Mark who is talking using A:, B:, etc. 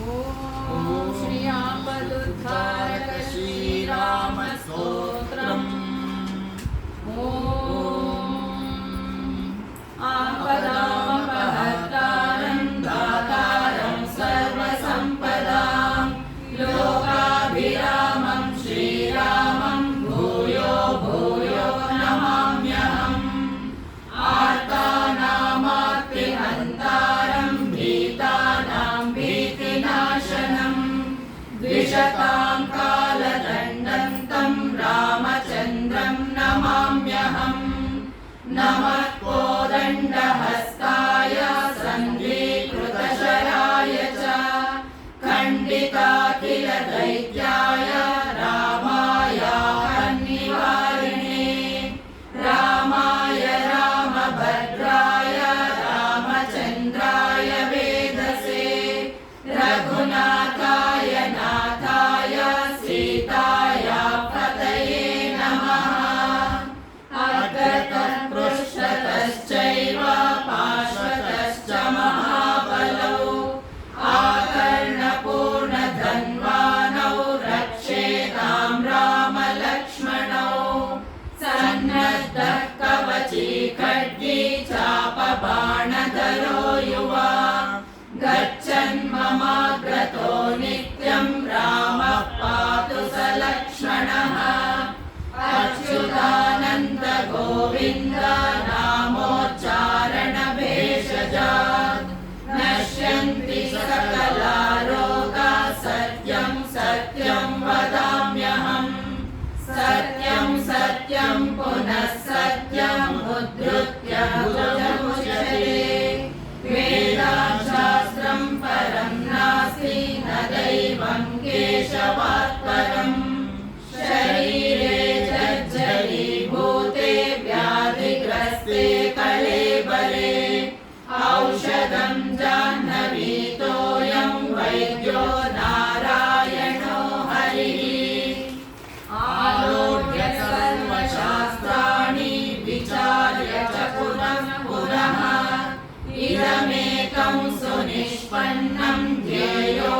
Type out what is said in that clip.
A: ॐ श्री आपदुद्धारक श्रीराम स्तोत्रम्। ॐ आपदामपहर्तारं दातारं सर्वसम्पदां लोकाभिरामं श्रीरामं भूयो भूयो नमाम्यहम्। आर्तानामार्तिहन्तारं भीतानां भीतिनाशनं द्विषतां कालदण्डन्तं रामचन्द्रं नमाम्यहम्। नमः कोदण्डहस्ताय सन्धीकृतशराय च खण्डिताखिलदैत्याय रामाय हन्निवारिणे रामाय रामभद्राय रामचन्द्राय वेदसे रघुनाथाय नाथाय सीताया पतये नमः। अग्रतः पृष्ठतश्चैव पार्श्वतश्च महाबलौ आकर्णपूर्णधन्वानौ रक्षेतां रामलक्ष्मणौ सन्नद्धः कवची खड्गी चापबाणधरो युवा गच्छन्ममाग्रतो नित्यं रामः पातु स लक्ष्मणः। अच्युतानन्द गोविन्द नामोच्चारणभेषजात् नश्यन्ति सकलारोगाः सत्यं सत्यं वदाम्यहम्। सत्यं सत्यं पुनः सत्यम् उद्धृत्य भुजमुच्यते। वेदाशास्त्रं परं नास्ति न दैवं केशवात् परम्। शरीरे जर्जरीभूते व्याधिग्रस्ते कलेबरे औषधं जाह्नवीतोऽयं वैद्यो नारायणो हरिः। आलोक्य सर्वशास्त्राणि विचार्य च पुनः पुनः इदमेकं सुनिष्पन्नं ध्येयो